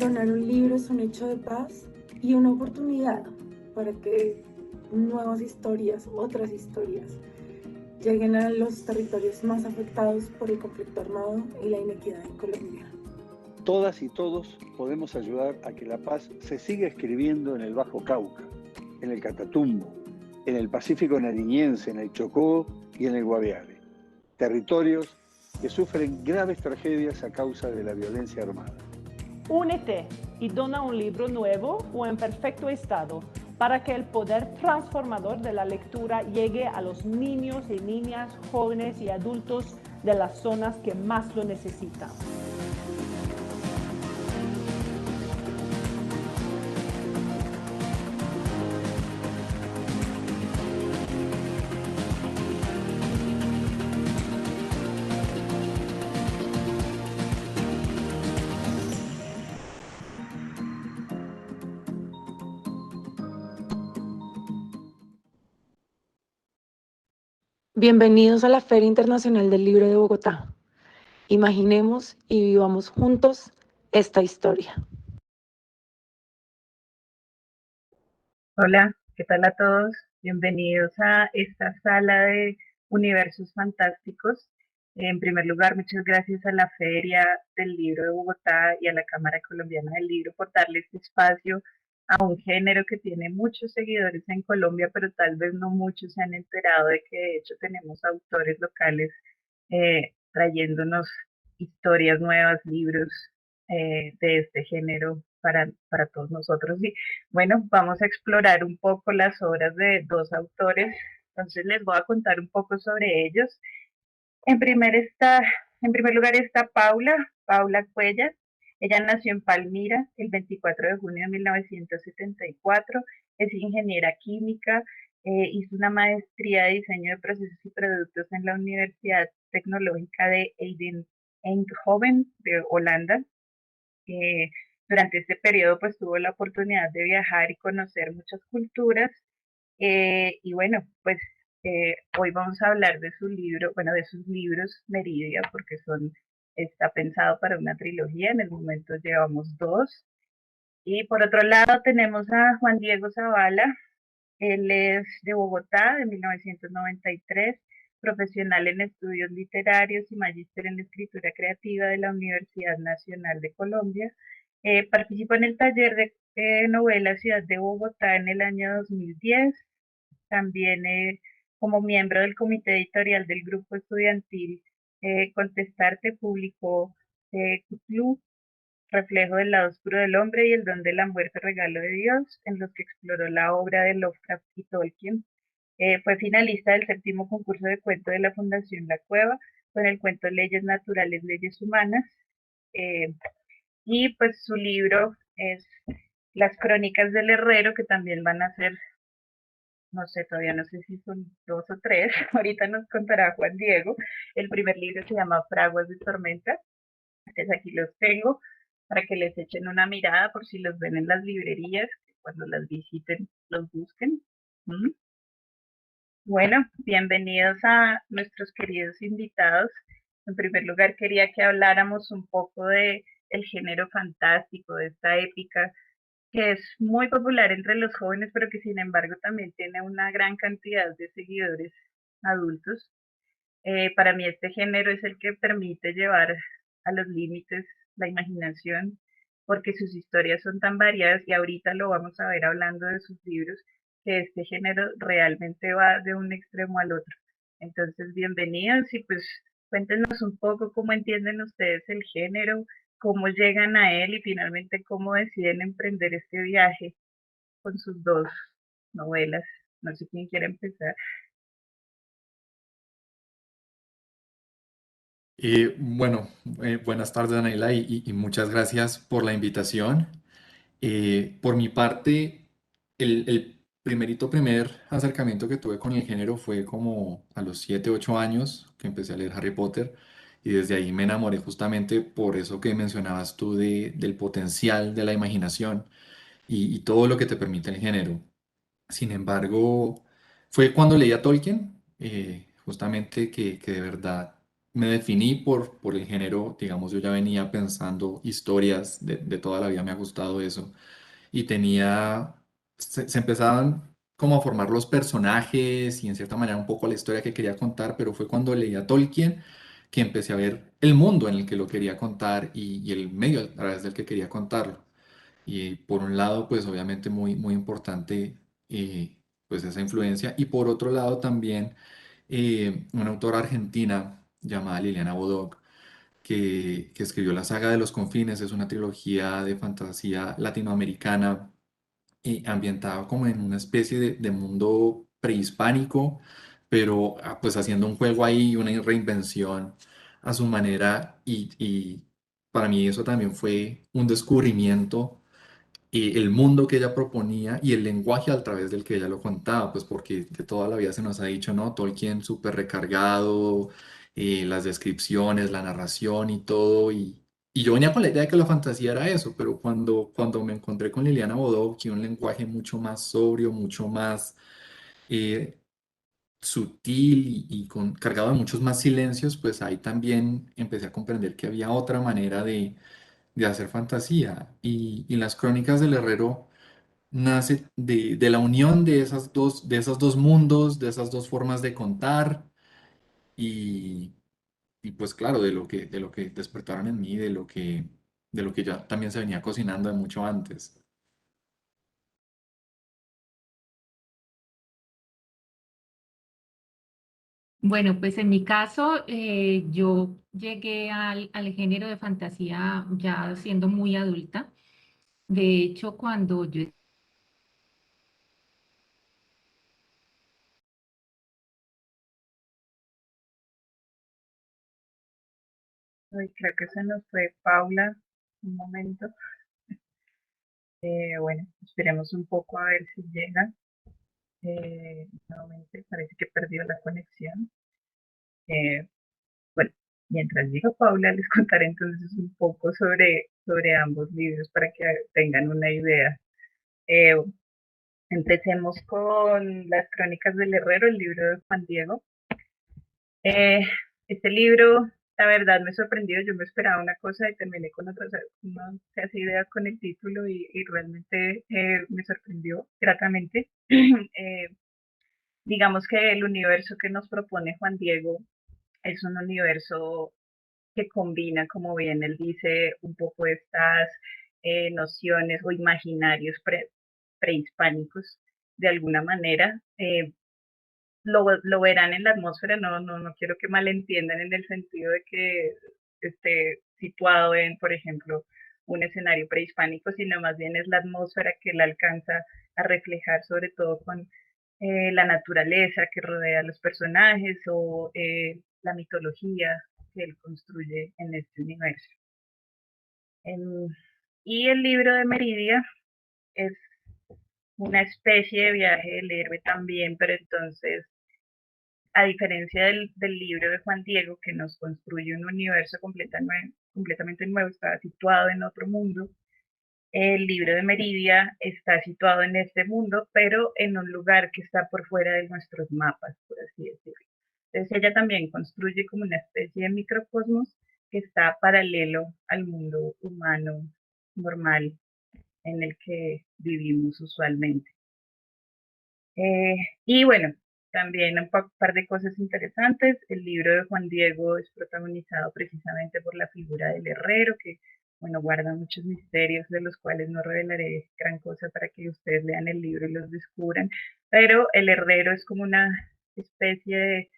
donar un libro es un hecho de paz y una oportunidad para que nuevas historias, otras historias, lleguen a los territorios más afectados por el conflicto armado y la inequidad en Colombia. Todas y todos podemos ayudar a que la paz se siga escribiendo en el Bajo Cauca, en el Catatumbo, en el Pacífico nariñense, en el Chocó y en el Guaviare. Territorios que sufren graves tragedias a causa de la violencia armada. Únete y dona un libro nuevo o en perfecto estado para que el poder transformador de la lectura llegue a los niños y niñas, jóvenes y adultos de las zonas que más lo necesitan. Bienvenidos a la Feria Internacional del Libro de Bogotá. Imaginemos y vivamos juntos esta historia. Hola, ¿qué tal a todos? Bienvenidos a esta sala de universos fantásticos. En primer lugar, muchas gracias a la Feria del Libro de Bogotá y a la Cámara Colombiana del Libro por darle este espacio a un género que tiene muchos seguidores en Colombia, pero tal vez no muchos se han enterado de que de hecho tenemos autores locales trayéndonos historias nuevas, libros de este género para todos nosotros. Y bueno, vamos a explorar un poco las obras de dos autores, entonces les voy a contar un poco sobre ellos. En primer lugar está Paula Cuellar. Ella nació en Palmira el 24 de junio de 1974, es ingeniera química, hizo una maestría de diseño de procesos y productos en la Universidad Tecnológica de Eindhoven de Holanda. Eh, Durante este periodo pues tuvo la oportunidad de viajar y conocer muchas culturas y bueno, pues hoy vamos a hablar de su libro, bueno, de sus libros Meridia, porque está pensado para una trilogía, en el momento llevamos dos. Y por otro lado tenemos a Juan Diego Zavala, él es de Bogotá, de 1993, profesional en estudios literarios y magíster en escritura creativa de la Universidad Nacional de Colombia. Participó en el taller de novela Ciudad de Bogotá en el año 2010. También como miembro del comité editorial del grupo estudiantil Contestarte publicó Cthulhu, Reflejo del lado oscuro del hombre y El don de la muerte, regalo de Dios, en los que exploró la obra de Lovecraft y Tolkien. Fue finalista del séptimo concurso de cuento de la Fundación La Cueva con el cuento Leyes Naturales, Leyes Humanas. Eh, y pues su libro es Las Crónicas del Herrero, que también van a ser, no sé, todavía no sé si son dos o tres, ahorita nos contará Juan Diego. El primer libro se llama Fraguas de Tormenta, entonces aquí los tengo para que les echen una mirada por si los ven en las librerías, que cuando las visiten los busquen. ¿Mm? Bueno, bienvenidos a nuestros queridos invitados. En primer lugar, quería que habláramos un poco de el género fantástico, de esta épica que es muy popular entre los jóvenes, pero que sin embargo también tiene una gran cantidad de seguidores adultos. Para mí este género es el que permite llevar a los límites la imaginación, porque sus historias son tan variadas y ahorita lo vamos a ver hablando de sus libros, que este género realmente va de un extremo al otro. Entonces, bienvenidos y pues cuéntenos un poco cómo entienden ustedes el género, cómo llegan a él y finalmente cómo deciden emprender este viaje con sus dos novelas. No sé quién quiere empezar. Bueno, buenas tardes, Anaela, y muchas gracias por la invitación. Por mi parte, el primer acercamiento que tuve con el género fue como a los 7, 8 años que empecé a leer Harry Potter y desde ahí me enamoré justamente por eso que mencionabas tú del potencial de la imaginación y todo lo que te permite el género. Sin embargo, fue cuando leí a Tolkien, justamente que de verdad me definí por el género, digamos, yo ya venía pensando historias, de toda la vida me ha gustado eso, y se empezaban como a formar los personajes y en cierta manera un poco la historia que quería contar, pero fue cuando leí a Tolkien que empecé a ver el mundo en el que lo quería contar y el medio a través del que quería contarlo. Y por un lado, pues obviamente muy importante pues esa influencia. Y por otro lado también una autora argentina llamada Liliana Bodoc, que escribió la saga de los confines, es una trilogía de fantasía latinoamericana ambientada como en una especie de mundo prehispánico, pero pues haciendo un juego ahí, una reinvención a su manera y para mí eso también fue un descubrimiento el mundo que ella proponía y el lenguaje a través del que ella lo contaba, pues porque de toda la vida se nos ha dicho, ¿no? Tolkien súper recargado, las descripciones, la narración y todo, y yo venía con la idea de que la fantasía era eso, pero cuando me encontré con Liliana Bodow, que un lenguaje mucho más sobrio, mucho más eh, sutil cargado de muchos más silencios, pues ahí también empecé a comprender que había otra manera de hacer fantasía. Y las crónicas del Herrero nace de la unión de esos dos mundos, de esas dos formas de contar y, y pues claro, de lo que despertaron en mí, de lo que ya también se venía cocinando de mucho antes. Bueno, pues en mi caso, yo llegué al género de fantasía ya siendo muy adulta. De hecho, cuando yo Uy, creo que se nos fue Paula un momento. Bueno, esperemos un poco a ver si llega. Nuevamente parece que perdió la conexión. Eh, bueno, mientras llega Paula, les contaré entonces un poco sobre ambos libros para que tengan una idea. Eh, Empecemos con Las Crónicas del Herrero, el libro de Juan Diego. Eh, este libro, la verdad, me sorprendió. Yo me esperaba una cosa y terminé con otra. O sea, no se hace ideas con el título y realmente me sorprendió gratamente. Digamos que el universo que nos propone Juan Diego es un universo que combina, como bien él dice, un poco estas nociones o imaginarios prehispánicos de alguna manera. Lo verán en la atmósfera, no quiero que malentiendan en el sentido de que esté situado en, por ejemplo, un escenario prehispánico, sino más bien es la atmósfera que él alcanza a reflejar, sobre todo con la naturaleza que rodea a los personajes o la mitología que él construye en este universo. En, y el libro de Meridia es una especie de viaje del héroe también, pero entonces a diferencia del libro de Juan Diego, que nos construye un universo completamente nuevo, está situado en otro mundo, el libro de Meridia está situado en este mundo, pero en un lugar que está por fuera de nuestros mapas, por así decirlo. Entonces ella también construye como una especie de microcosmos que está paralelo al mundo humano normal en el que vivimos usualmente. Y bueno, también un par de cosas interesantes. El libro de Juan Diego es protagonizado precisamente por la figura del herrero, que, bueno, guarda muchos misterios de los cuales no revelaré gran cosa para que ustedes lean el libro y los descubran. Pero el herrero es como una especie de,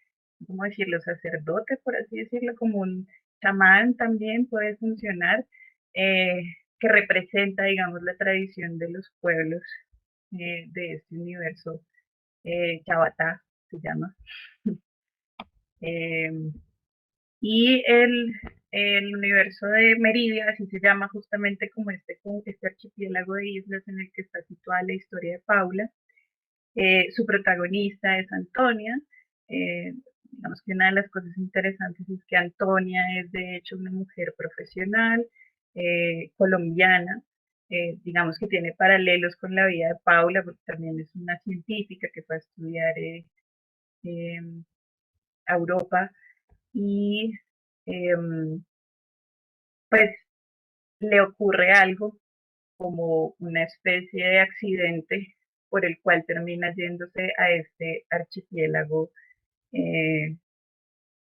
¿cómo decirlo?, sacerdote, por así decirlo, como un chamán también puede funcionar, eh, que representa, digamos, la tradición de los pueblos de este universo Chabatá se llama. Eh, y el universo de Meridia, así se llama justamente como este archipiélago de islas en el que está situada la historia de Paula. Su protagonista es Antonia. Digamos que una de las cosas interesantes es que Antonia es de hecho una mujer profesional, colombiana, digamos que tiene paralelos con la vida de Paula, porque también es una científica que fue a estudiar a Europa y pues le ocurre algo como una especie de accidente por el cual termina yéndose a este archipiélago eh,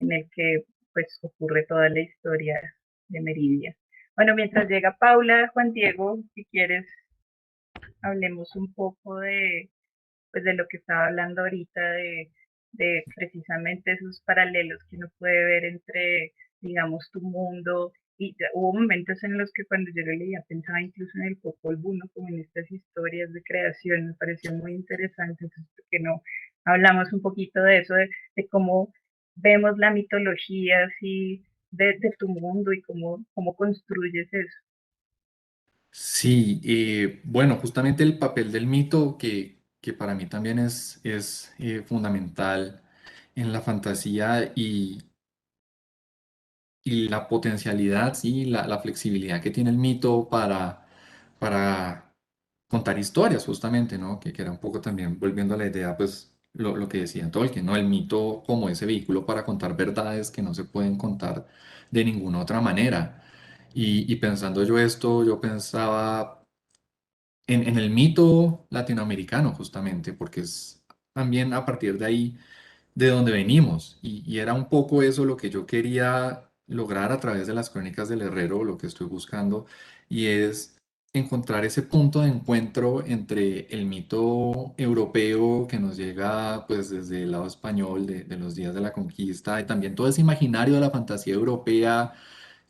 en el que pues ocurre toda la historia de Meridia. Bueno, mientras llega Paula, Juan Diego, si quieres, hablemos un poco de, pues, de lo que estaba hablando ahorita, de precisamente esos paralelos que uno puede ver entre, digamos, tu mundo. Y hubo momentos en los que cuando yo lo leía pensaba incluso en el Popol Vuh, ¿no? Como en estas historias de creación, me pareció muy interesante. Entonces, ¿por qué no hablamos un poquito de eso, de cómo vemos la mitología así de tu mundo y cómo construyes eso? Sí, bueno, justamente el papel del mito, que para mí también es fundamental en la fantasía y la potencialidad, sí, la flexibilidad que tiene el mito para contar historias, justamente, ¿no? Que era un poco también volviendo a la idea, pues lo que decía Tolkien, ¿no? El mito como ese vehículo para contar verdades que no se pueden contar de ninguna otra manera. Y pensando yo esto, yo pensaba en el mito latinoamericano, justamente, porque es también a partir de ahí de donde venimos. Y era un poco eso lo que yo quería lograr a través de las crónicas del Herrero, lo que estoy buscando, y es encontrar ese punto de encuentro entre el mito europeo que nos llega pues desde el lado español de los días de la conquista y también todo ese imaginario de la fantasía europea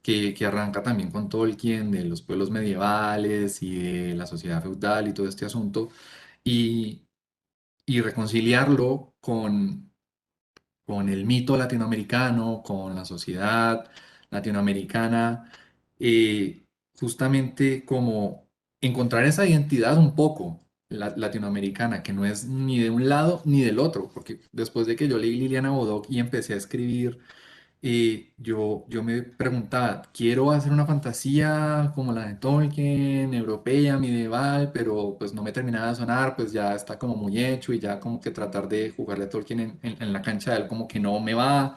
que arranca también con Tolkien, de los pueblos medievales y de la sociedad feudal y todo este asunto, y, y reconciliarlo con el mito latinoamericano, con la sociedad latinoamericana, eh, justamente como encontrar esa identidad un poco latinoamericana, que no es ni de un lado ni del otro, porque después de que yo leí Liliana Bodoc y empecé a escribir, yo me preguntaba, quiero hacer una fantasía como la de Tolkien, europea, medieval, pero pues no me terminaba de sonar, pues ya está como muy hecho y ya como que tratar de jugarle a Tolkien en la cancha de él como que no me va,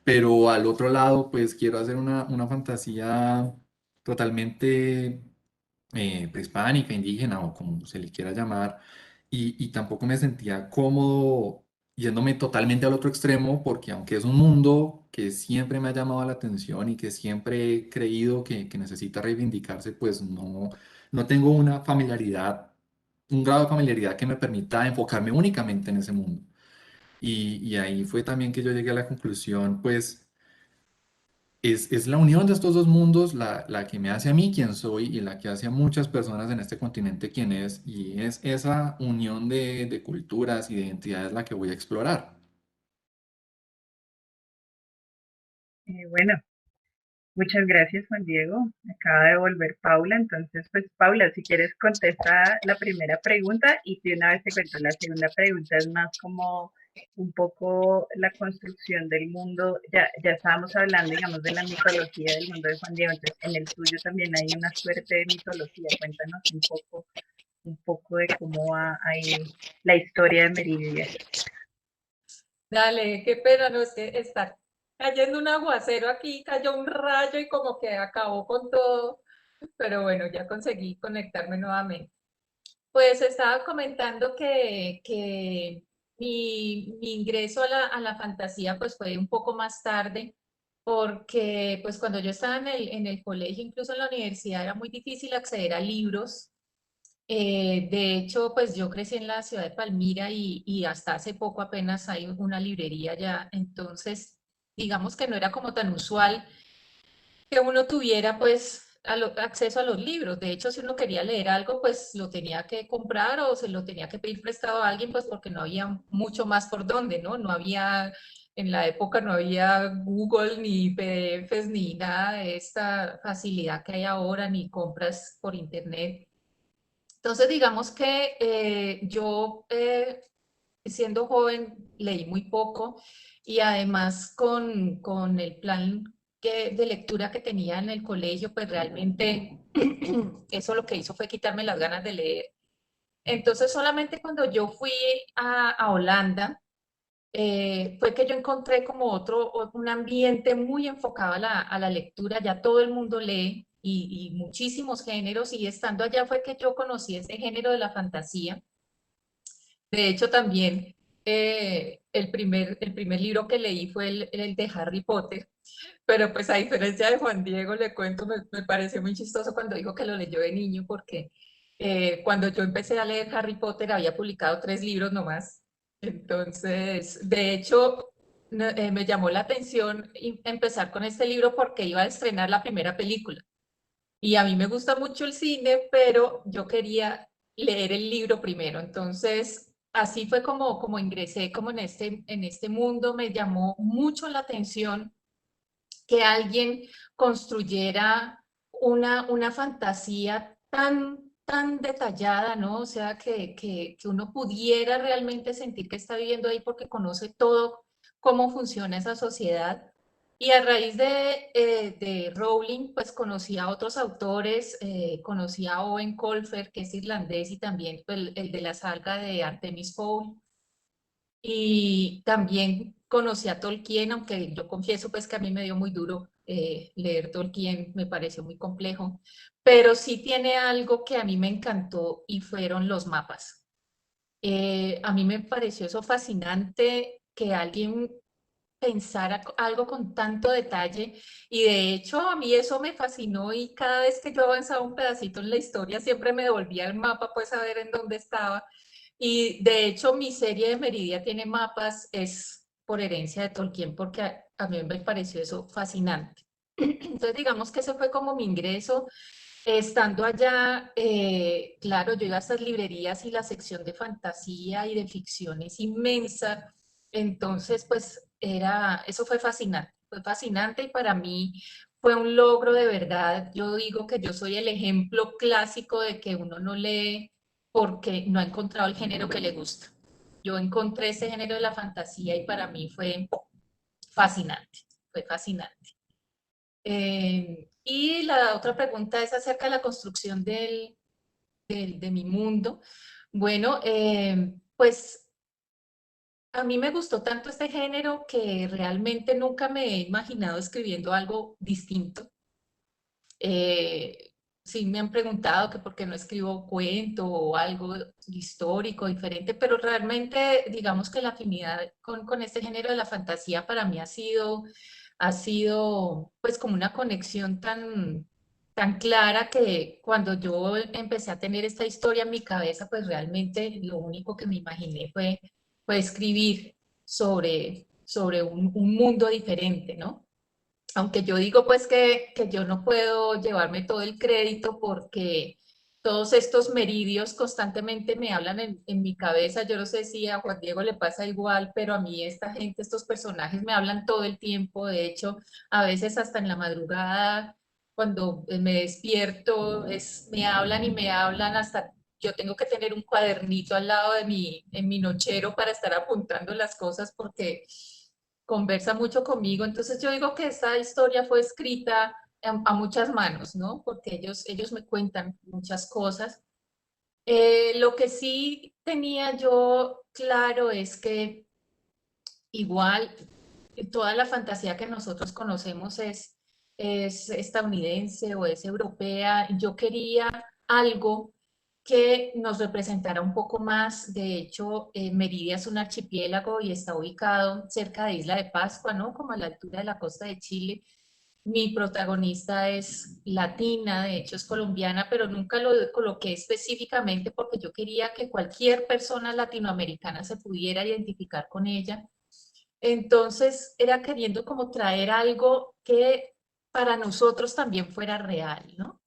pero al otro lado pues quiero hacer una fantasía totalmente prehispánica, indígena o como se le quiera llamar, y tampoco me sentía cómodo yéndome totalmente al otro extremo, porque aunque es un mundo que siempre me ha llamado la atención y que siempre he creído que necesita reivindicarse, pues no tengo una familiaridad, un grado de familiaridad que me permita enfocarme únicamente en ese mundo. Y ahí fue también que yo llegué a la conclusión, pues es la unión de estos dos mundos la que me hace a mí quien soy y la que hace a muchas personas en este continente quien es, y es esa unión de culturas y de identidades la que voy a explorar. Bueno, muchas gracias, Juan Diego. Acaba de volver Paula. Entonces, pues, Paula, si quieres contesta la primera pregunta y de una vez te cuento la segunda pregunta. Es más como un poco la construcción del mundo. Ya estábamos hablando, digamos, de la mitología del mundo de Juan Diego. Entonces, en el tuyo también hay una suerte de mitología. Cuéntanos un poco de cómo va ahí la historia de Meridia. Dale, qué pena, no es que está cayendo un aguacero aquí, cayó un rayo y como que acabó con todo, pero bueno, ya conseguí conectarme nuevamente. Pues estaba comentando que mi ingreso a la fantasía pues fue un poco más tarde, porque pues cuando yo estaba en el colegio, incluso en la universidad, era muy difícil acceder a libros. De hecho, pues yo crecí en la ciudad de Palmira y hasta hace poco apenas hay una librería ya, entonces digamos que no era como tan usual que uno tuviera pues acceso a los libros. De hecho, si uno quería leer algo, pues lo tenía que comprar o se lo tenía que pedir prestado a alguien, pues porque no había mucho más por dónde, ¿no? No había, en la época no había Google, ni PDFs, ni nada de esta facilidad que hay ahora, ni compras por internet. Entonces, digamos que yo, siendo joven, leí muy poco y además con el plan de lectura que tenía en el colegio, pues realmente eso lo que hizo fue quitarme las ganas de leer. Entonces, solamente cuando yo fui a Holanda, fue que yo encontré como un ambiente muy enfocado a la lectura, ya todo el mundo lee y muchísimos géneros, y estando allá fue que yo conocí ese género de la fantasía. De hecho, también el primer libro que leí fue el de Harry Potter, pero pues a diferencia de Juan Diego, le cuento, me pareció muy chistoso cuando dijo que lo leyó de niño, porque cuando yo empecé a leer Harry Potter había publicado 3 libros nomás. Entonces, de hecho, me llamó la atención empezar con este libro porque iba a estrenar la primera película. Y a mí me gusta mucho el cine, pero yo quería leer el libro primero. Entonces, así fue como ingresé como en este mundo. Me llamó mucho la atención que alguien construyera una fantasía tan detallada, ¿no? O sea, que uno pudiera realmente sentir que está viviendo ahí porque conoce todo cómo funciona esa sociedad. Y a raíz de Rowling, pues conocí a otros autores, conocí a Owen Colfer, que es irlandés, y también pues, el de la saga de Artemis Fowl. Y también conocí a Tolkien, aunque yo confieso pues que a mí me dio muy duro leer Tolkien, me pareció muy complejo, pero sí tiene algo que a mí me encantó y fueron los mapas. A mí me pareció eso fascinante que alguien pensara algo con tanto detalle, y de hecho a mí eso me fascinó, y cada vez que yo avanzaba un pedacito en la historia siempre me devolvía el mapa pues a ver en dónde estaba. Y de hecho mi serie de Meridia tiene mapas, es por herencia de Tolkien, porque a mí me pareció eso fascinante. Entonces digamos que ese fue como mi ingreso. Estando allá, claro, yo iba a estas librerías y la sección de fantasía y de ficción es inmensa. Entonces, pues eso fue fascinante, y para mí fue un logro de verdad. Yo digo que yo soy el ejemplo clásico de que uno no lee porque no ha encontrado el género que le gusta. Yo encontré ese género de la fantasía y para mí fascinante, fue fascinante. Y la otra pregunta es acerca de la construcción de mi mundo. Bueno, pues a mí me gustó tanto este género que realmente nunca me he imaginado escribiendo algo distinto. Sí me han preguntado que por qué no escribo cuento o algo histórico diferente, pero realmente digamos que la afinidad con este género de la fantasía para mí ha sido pues como una conexión tan clara, que cuando yo empecé a tener esta historia en mi cabeza, pues realmente lo único que me imaginé fue escribir sobre un mundo diferente, ¿no? Aunque yo digo pues que yo no puedo llevarme todo el crédito porque todos estos meridios constantemente me hablan en mi cabeza. Yo no sé si a Juan Diego le pasa igual, pero a mí esta gente, estos personajes me hablan todo el tiempo. De hecho, a veces hasta en la madrugada, cuando me despierto, me hablan y me hablan hasta... Yo tengo que tener un cuadernito al lado en mi nochero para estar apuntando las cosas porque conversa mucho conmigo. Entonces yo digo que esta historia fue escrita a muchas manos, ¿no? Porque ellos me cuentan muchas cosas. Lo que sí tenía yo claro es que igual toda la fantasía que nosotros conocemos es estadounidense o es europea. Yo quería algo que nos representara un poco más. De hecho, Meridia es un archipiélago y está ubicado cerca de Isla de Pascua, ¿no? Como a la altura de la costa de Chile. Mi protagonista es latina, de hecho es colombiana, pero nunca lo coloqué específicamente porque yo quería que cualquier persona latinoamericana se pudiera identificar con ella. Entonces era queriendo como traer algo que para nosotros también fuera real, ¿no?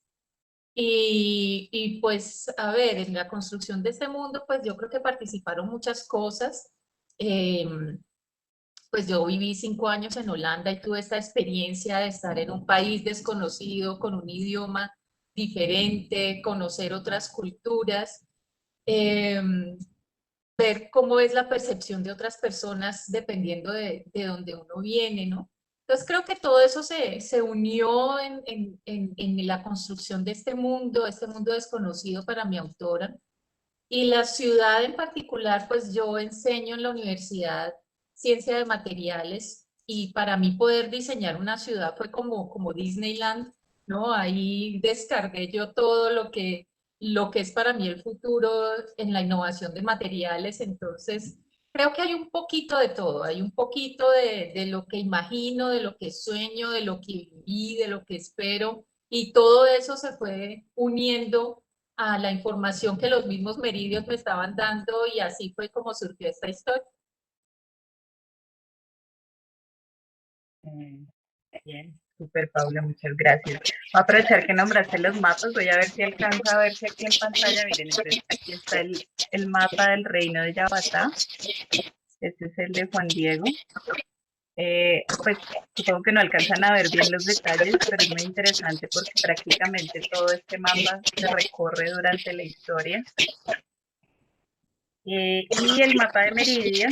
Y pues, a ver, en la construcción de este mundo, pues yo creo que participaron muchas cosas. Eh, pues yo viví 5 años en Holanda y tuve esta experiencia de estar en un país desconocido, con un idioma diferente, conocer otras culturas, eh, ver cómo es la percepción de otras personas dependiendo de donde uno viene, ¿no? Entonces creo que todo eso se unió en la construcción de este mundo desconocido para mi autora. Y la ciudad en particular, pues yo enseño en la universidad ciencia de materiales y para mí poder diseñar una ciudad fue como Disneyland, ¿no? Ahí descargué yo todo lo que es para mí el futuro en la innovación de materiales, entonces creo que hay un poquito de todo, hay un poquito de lo que imagino, de lo que sueño, de lo que viví, de lo que espero, y todo eso se fue uniendo a la información que los mismos meridios me estaban dando y así fue como surgió esta historia. Mm, Bien, súper Paula, muchas gracias. Voy a aprovechar que nombraste los mapas, voy a ver si alcanza a verse aquí en pantalla. Miren, entonces aquí está el mapa del reino de Yabatá. Este es el de Juan Diego. Pues supongo que no alcanzan a ver bien los detalles, pero es muy interesante porque prácticamente todo este mapa se recorre durante la historia. Y el mapa de Meridia,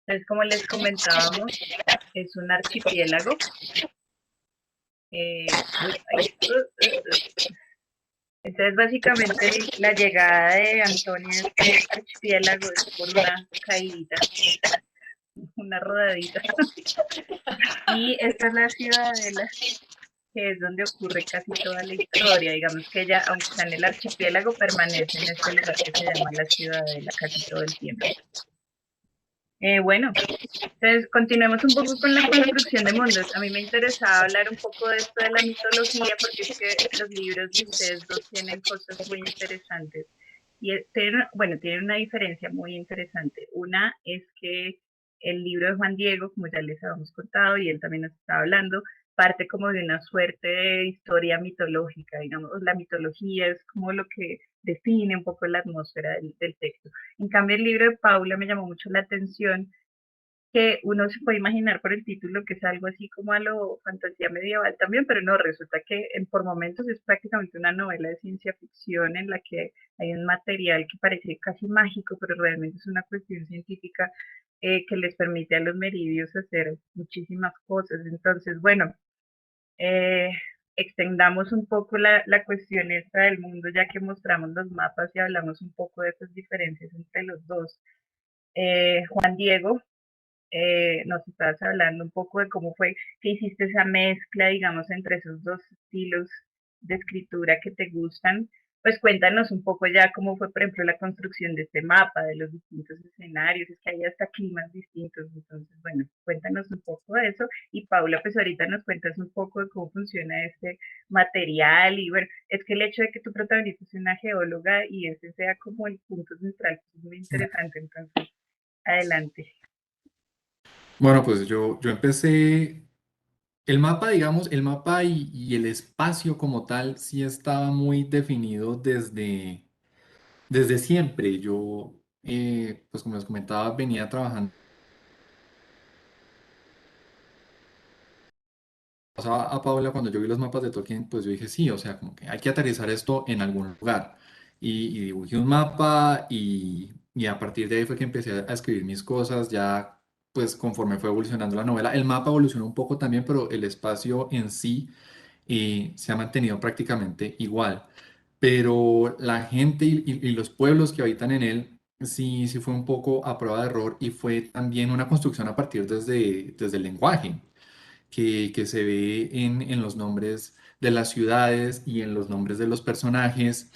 entonces como les comentábamos, es un archipiélago. Entonces básicamente la llegada de Antonio a este archipiélago es por una caída, una rodadita. Y esta es la ciudadela, que es donde ocurre casi toda la historia. Digamos que ella, aunque está en el archipiélago, permanece en este lugar que se llama la ciudadela casi todo el tiempo. Bueno, entonces continuemos un poco con la construcción de mundos. A mí me interesaba hablar un poco de esto de la mitología porque es que los libros de ustedes dos tienen cosas muy interesantes. Y tienen una diferencia muy interesante. Una es que el libro de Juan Diego, como ya les habíamos contado y él también nos estaba hablando, parte como de una suerte de historia mitológica, digamos, la mitología es como lo que define un poco la atmósfera del texto. En cambio, el libro de Paula me llamó mucho la atención que uno se puede imaginar por el título que es algo así como a lo fantasía medieval también, pero no, resulta que por momentos es prácticamente una novela de ciencia ficción en la que hay un material que parece casi mágico, pero realmente es una cuestión científica que les permite a los meridios hacer muchísimas cosas. Entonces, bueno, eh, extendamos un poco la cuestión esta del mundo, ya que mostramos los mapas y hablamos un poco de esas diferencias entre los dos. Juan Diego, nos estabas hablando un poco de cómo fue que hiciste esa mezcla, digamos, entre esos dos estilos de escritura que te gustan. Pues cuéntanos un poco ya cómo fue, por ejemplo, la construcción de este mapa, de los distintos escenarios, es que hay hasta climas distintos, entonces, bueno, cuéntanos un poco de eso. Y Paula, pues ahorita nos cuentas un poco de cómo funciona este material y bueno, es que el hecho de que tu protagonista sea una geóloga y ese sea como el punto central, pues es muy interesante, entonces, adelante. Bueno, pues yo empecé, el mapa, digamos, el mapa y el espacio como tal sí estaba muy definido desde siempre. Yo, pues como les comentaba, venía trabajando a Paula cuando yo vi los mapas de Tolkien, pues yo dije, sí, o sea, como que hay que aterrizar esto en algún lugar. Y dibujé un mapa y a partir de ahí fue que empecé a escribir mis cosas, ya pues conforme fue evolucionando la novela. El mapa evolucionó un poco también, pero el espacio en sí se ha mantenido prácticamente igual. Pero la gente y los pueblos que habitan en él, sí fue un poco a prueba de error y fue también una construcción a partir desde el lenguaje que se ve en los nombres de las ciudades y en los nombres de los personajes.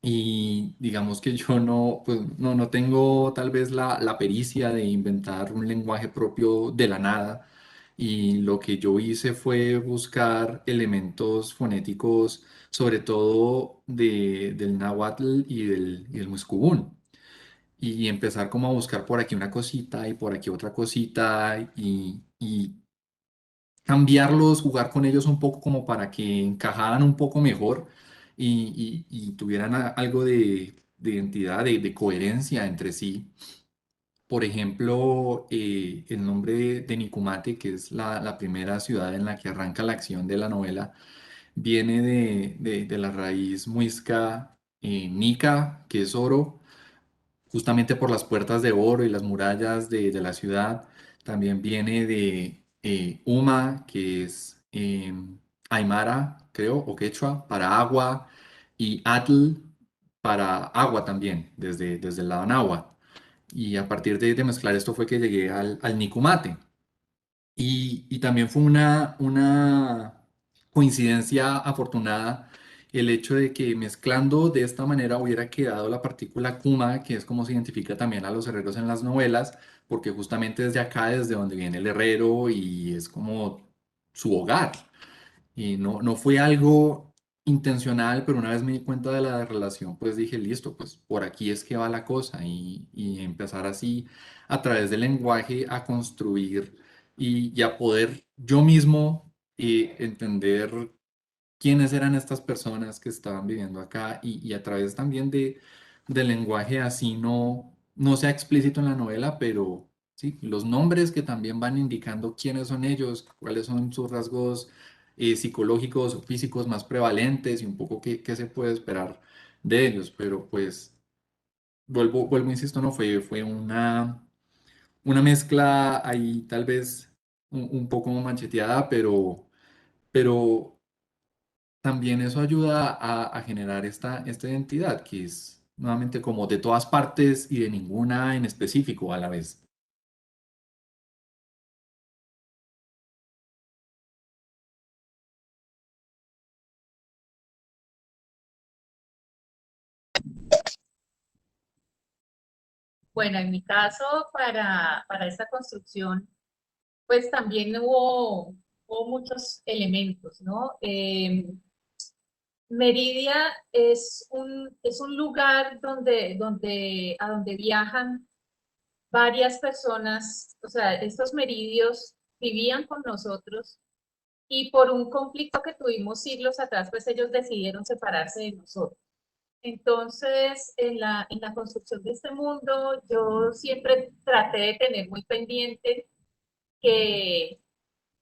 Y digamos que yo no, pues, no tengo tal vez la pericia de inventar un lenguaje propio de la nada. Y lo que yo hice fue buscar elementos fonéticos, sobre todo del náhuatl y del muscubún. Y empezar como a buscar por aquí una cosita y por aquí otra cosita y cambiarlos, jugar con ellos un poco como para que encajaran un poco mejor y tuvieran algo de identidad, de coherencia entre sí. Por ejemplo, el nombre de Nicumate, que es la primera ciudad en la que arranca la acción de la novela, viene de la raíz muisca Nica, que es oro, justamente por las puertas de oro y las murallas de la ciudad. También viene de Uma, que es Aymara, creo, o quechua, para agua, y Atl para agua también, desde el lado náhuatl. Y a partir de mezclar esto fue que llegué al Nicumate. Y también fue una coincidencia afortunada el hecho de que mezclando de esta manera hubiera quedado la partícula kuma, que es como se identifica también a los herreros en las novelas, porque justamente desde acá, desde donde viene el herrero y es como su hogar. Y no fue algo intencional, pero una vez me di cuenta de la relación, pues dije, listo, pues por aquí es que va la cosa y empezar así a través del lenguaje a construir y a poder yo mismo entender quiénes eran estas personas que estaban viviendo acá y a través también del lenguaje así no sea explícito en la novela, pero sí, los nombres que también van indicando quiénes son ellos, cuáles son sus rasgos psicológicos o físicos más prevalentes y un poco qué se puede esperar de ellos, pero pues insisto, no fue una mezcla ahí tal vez un poco mancheteada, pero también eso ayuda a generar esta identidad que es nuevamente como de todas partes y de ninguna en específico a la vez. Bueno, en mi caso, para esta construcción, pues también hubo muchos elementos, ¿no? Meridia es un lugar a donde viajan varias personas, o sea, estos meridios vivían con nosotros y por un conflicto que tuvimos siglos atrás, pues ellos decidieron separarse de nosotros. Entonces, en la construcción de este mundo, yo siempre traté de tener muy pendiente que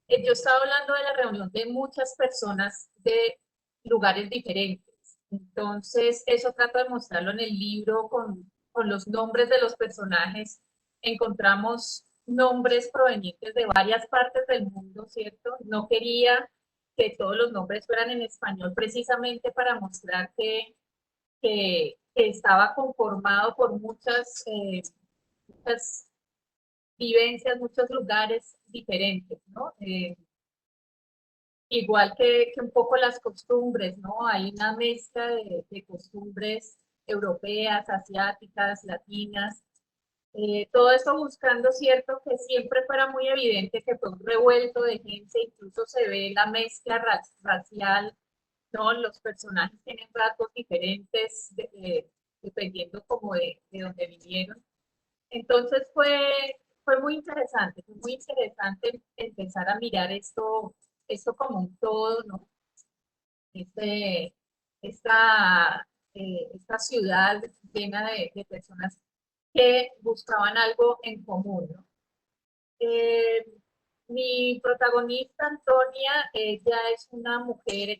yo estaba hablando de la reunión de muchas personas de lugares diferentes. Entonces, eso trato de mostrarlo en el libro con los nombres de los personajes. Encontramos nombres provenientes de varias partes del mundo, ¿cierto? No quería que todos los nombres fueran en español precisamente para mostrar que estaba conformado por muchas vivencias, muchos lugares diferentes, ¿no? Igual que un poco las costumbres, ¿no? Hay una mezcla de costumbres europeas, asiáticas, latinas, todo esto buscando, cierto, que siempre fuera muy evidente que fue un revuelto de gente, incluso se ve la mezcla racial, ¿no? Los personajes tienen rasgos diferentes dependiendo como de dónde vinieron. Entonces fue muy interesante empezar a mirar esto como un todo, ¿no? Este, esta ciudad llena de personas que buscaban algo en común, ¿no? Eh, Mi protagonista, Antonia, ella es una mujer,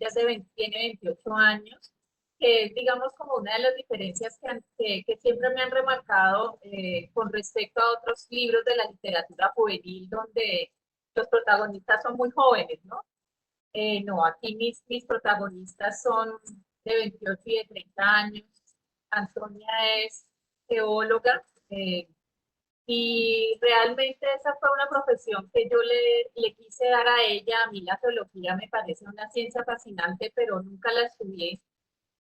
tiene 28 años, que es, digamos, como una de las diferencias que siempre me han remarcado con respecto a otros libros de la literatura juvenil, donde los protagonistas son muy jóvenes, ¿no? No, aquí mis protagonistas son de 28 y de 30 años. Antonia es geóloga, y realmente esa fue una profesión que yo le quise dar a ella. A mí la geología me parece una ciencia fascinante, pero nunca la estudié.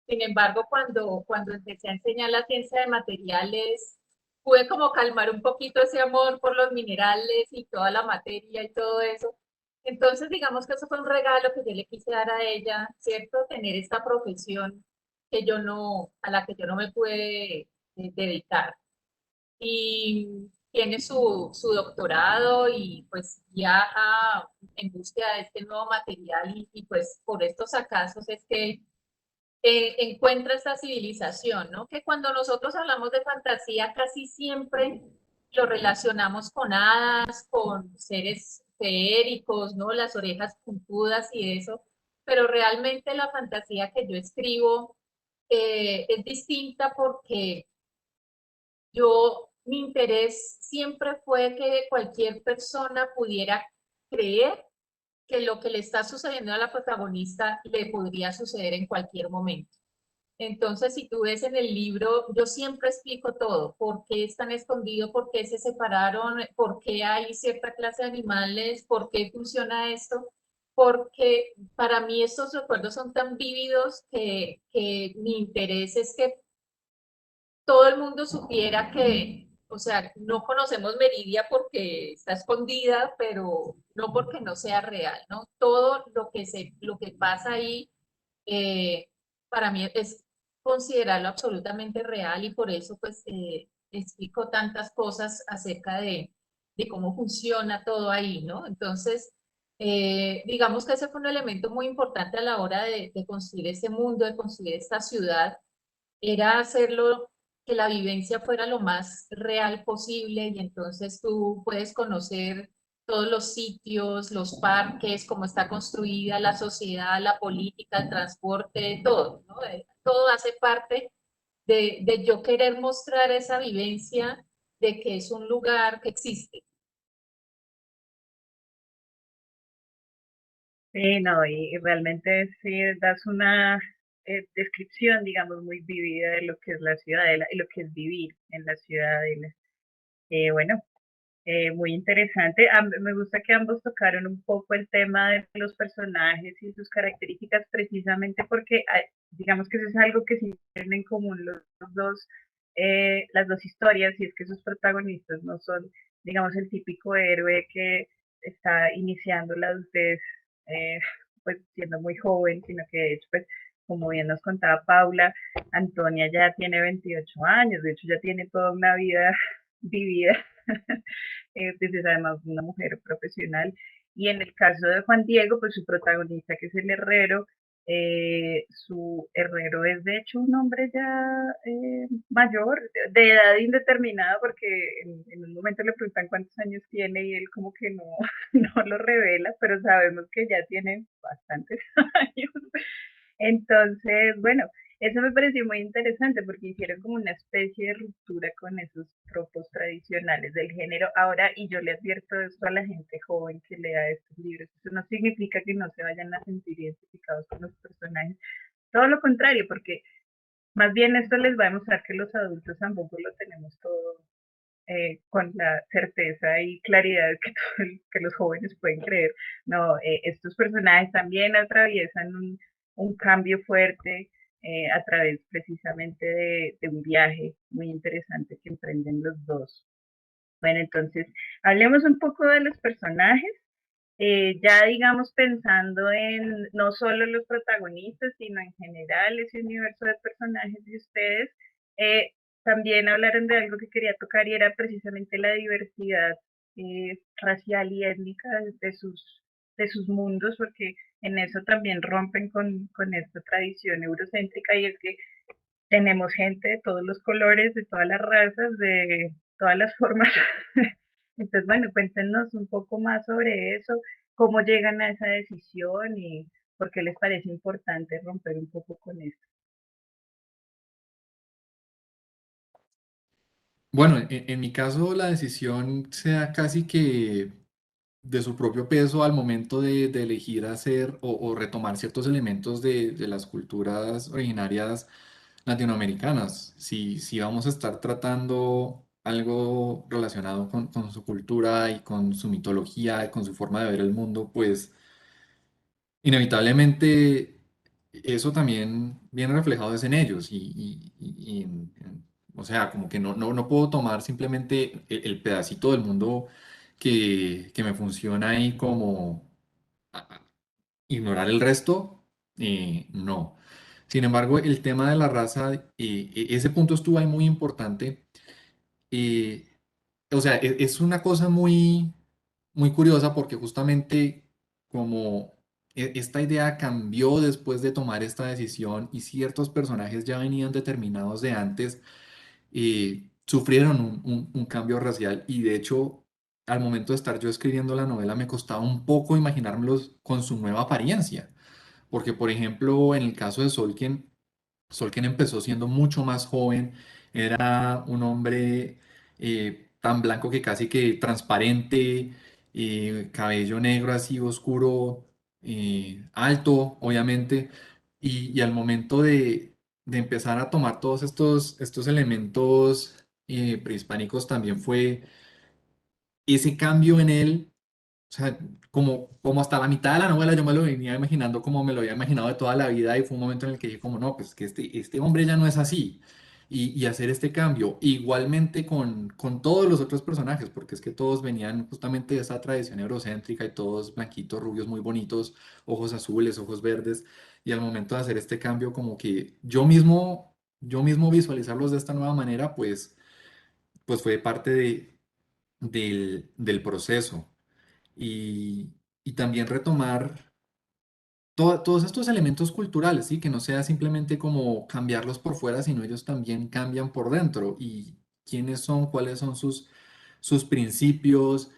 Sin embargo, cuando empecé a enseñar la ciencia de materiales, pude como calmar un poquito ese amor por los minerales y toda la materia y todo eso. Entonces, digamos que eso fue un regalo que yo le quise dar a ella, ¿cierto? Tener esta profesión a la que yo no me pude dedicar. Y tiene su doctorado y pues viaja en búsqueda de este nuevo material y pues por estos acasos es que encuentra esta civilización, ¿no? Que cuando nosotros hablamos de fantasía casi siempre lo relacionamos con hadas, con seres feéricos, ¿no? Las orejas puntudas y eso, pero realmente la fantasía que yo escribo es distinta porque mi interés siempre fue que cualquier persona pudiera creer que lo que le está sucediendo a la protagonista le podría suceder en cualquier momento. Entonces, si tú ves en el libro, yo siempre explico todo, por qué están escondidos, por qué se separaron, por qué hay cierta clase de animales, por qué funciona esto, porque para mí estos recuerdos son tan vívidos que mi interés es que todo el mundo supiera que, o sea, no conocemos Meridia porque está escondida, pero no porque no sea real, ¿no? Todo lo que pasa ahí, eh, para mí es considerarlo absolutamente real y por eso pues explico tantas cosas acerca de cómo funciona todo ahí, ¿no? Entonces, digamos que ese fue un elemento muy importante a la hora de construir ese mundo, de construir esta ciudad, era hacerlo que la vivencia fuera lo más real posible y entonces tú puedes conocer todos los sitios, los parques, cómo está construida la sociedad, la política, el transporte, todo, ¿no? Todo hace parte de yo querer mostrar esa vivencia de que es un lugar que existe. Sí, no, y realmente sí das una descripción, digamos, muy vívida de lo que es la ciudadela y lo que es vivir en la ciudadela. Bueno, muy interesante. Me gusta que ambos tocaron un poco el tema de los personajes y sus características, precisamente porque digamos que eso es algo que sí tienen en común los dos, las dos historias, y es que sus protagonistas no son, digamos, el típico héroe que está iniciando la adultez, eh, pues siendo muy joven, sino que de hecho, pues como bien nos contaba Paula, Antonia ya tiene 28 años, de hecho ya tiene toda una vida vivida. Pues es además una mujer profesional. Y en el caso de Juan Diego, pues su protagonista, que es el herrero, su herrero es de hecho un hombre ya mayor, de edad indeterminada, porque en un momento le preguntan cuántos años tiene y él como que no, no lo revela, pero sabemos que ya tiene bastantes años. Entonces, bueno, eso me pareció muy interesante porque hicieron como una especie de ruptura con esos tropos tradicionales del género. Ahora, y yo le advierto esto a la gente joven que lea estos libros, eso no significa que no se vayan a sentir identificados con los personajes, todo lo contrario, porque más bien esto les va a demostrar que los adultos tampoco lo tenemos todo con la certeza y claridad que los jóvenes pueden creer. No, estos personajes también atraviesan un cambio fuerte a través precisamente de un viaje muy interesante que emprenden los dos. Bueno, entonces, hablemos un poco de los personajes. Ya digamos pensando en no solo los protagonistas, sino en general ese universo de personajes de ustedes, eh, también hablaron de algo que quería tocar y era precisamente la diversidad racial y étnica de sus mundos, porque en eso también rompen con esta tradición eurocéntrica, y es que tenemos gente de todos los colores, de todas las razas, de todas las formas. Entonces, bueno, cuéntenos un poco más sobre eso, cómo llegan a esa decisión y por qué les parece importante romper un poco con esto. Bueno, en mi caso la decisión se da casi que de su propio peso al momento de elegir hacer o retomar ciertos elementos de las culturas originarias latinoamericanas. Si vamos a estar tratando algo relacionado con su cultura y con su mitología, y con su forma de ver el mundo, pues inevitablemente eso también viene reflejado es en ellos y o sea, como que no puedo tomar simplemente el pedacito del mundo que me funciona y como ignorar el resto, no. Sin embargo, el tema de la raza, ese punto estuvo ahí muy importante. eh, o sea, es una cosa muy curiosa porque justamente como esta idea cambió después de tomar esta decisión y ciertos personajes ya venían determinados de antes, sufrieron un cambio racial y de hecho al momento de estar yo escribiendo la novela me costaba un poco imaginármelos con su nueva apariencia. Porque, por ejemplo, en el caso de Solken empezó siendo mucho más joven, era un hombre tan blanco que casi que transparente, cabello negro así oscuro, alto, obviamente, y al momento de empezar a tomar todos estos elementos prehispánicos también fue ese cambio en él. O sea, como hasta la mitad de la novela yo me lo venía imaginando como me lo había imaginado de toda la vida, y fue un momento en el que dije como no, pues que este hombre ya no es así, y hacer este cambio. Igualmente con todos los otros personajes, porque es que todos venían justamente de esa tradición eurocéntrica, y todos blanquitos, rubios, muy bonitos, ojos azules, ojos verdes, y al momento de hacer este cambio como que yo mismo visualizarlos de esta nueva manera, pues fue parte del proceso. Y también retomar todos estos elementos culturales, ¿sí? Que no sea simplemente como cambiarlos por fuera, sino ellos también cambian por dentro. Y quiénes son, cuáles son sus principios,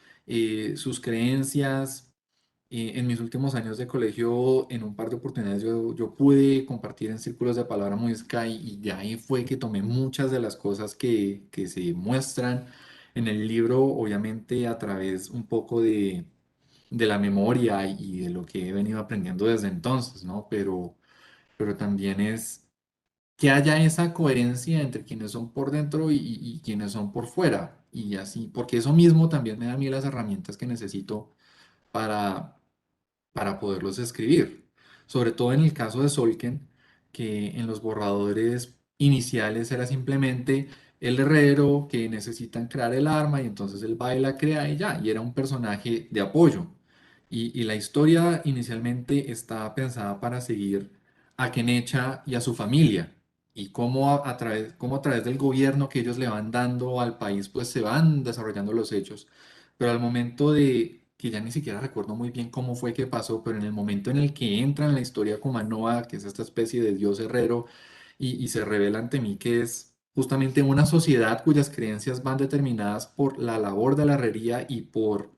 sus creencias. En mis últimos años de colegio, en un par de oportunidades, yo pude compartir en círculos de palabra Muisca, y de ahí fue que tomé muchas de las cosas que se muestran en el libro, obviamente a través un poco de la memoria y de lo que he venido aprendiendo desde entonces, ¿no? Pero también es que haya esa coherencia entre quienes son por dentro y quienes son por fuera, y así, porque eso mismo también me da a mí las herramientas que necesito para, para poderlos escribir. Sobre todo en el caso de Solken, que en los borradores iniciales era simplemente el herrero que necesitan crear el arma, y entonces él va y la crea y ya, y era un personaje de apoyo. Y la historia inicialmente estaba pensada para seguir a Kenecha y a su familia, y cómo a través del gobierno que ellos le van dando al país, pues se van desarrollando los hechos. Pero al momento que ya ni siquiera recuerdo muy bien cómo fue que pasó, pero en el momento en el que entra en la historia como Anoa, que es esta especie de dios herrero, y se revela ante mí que es justamente una sociedad cuyas creencias van determinadas por la labor de la herrería, y por,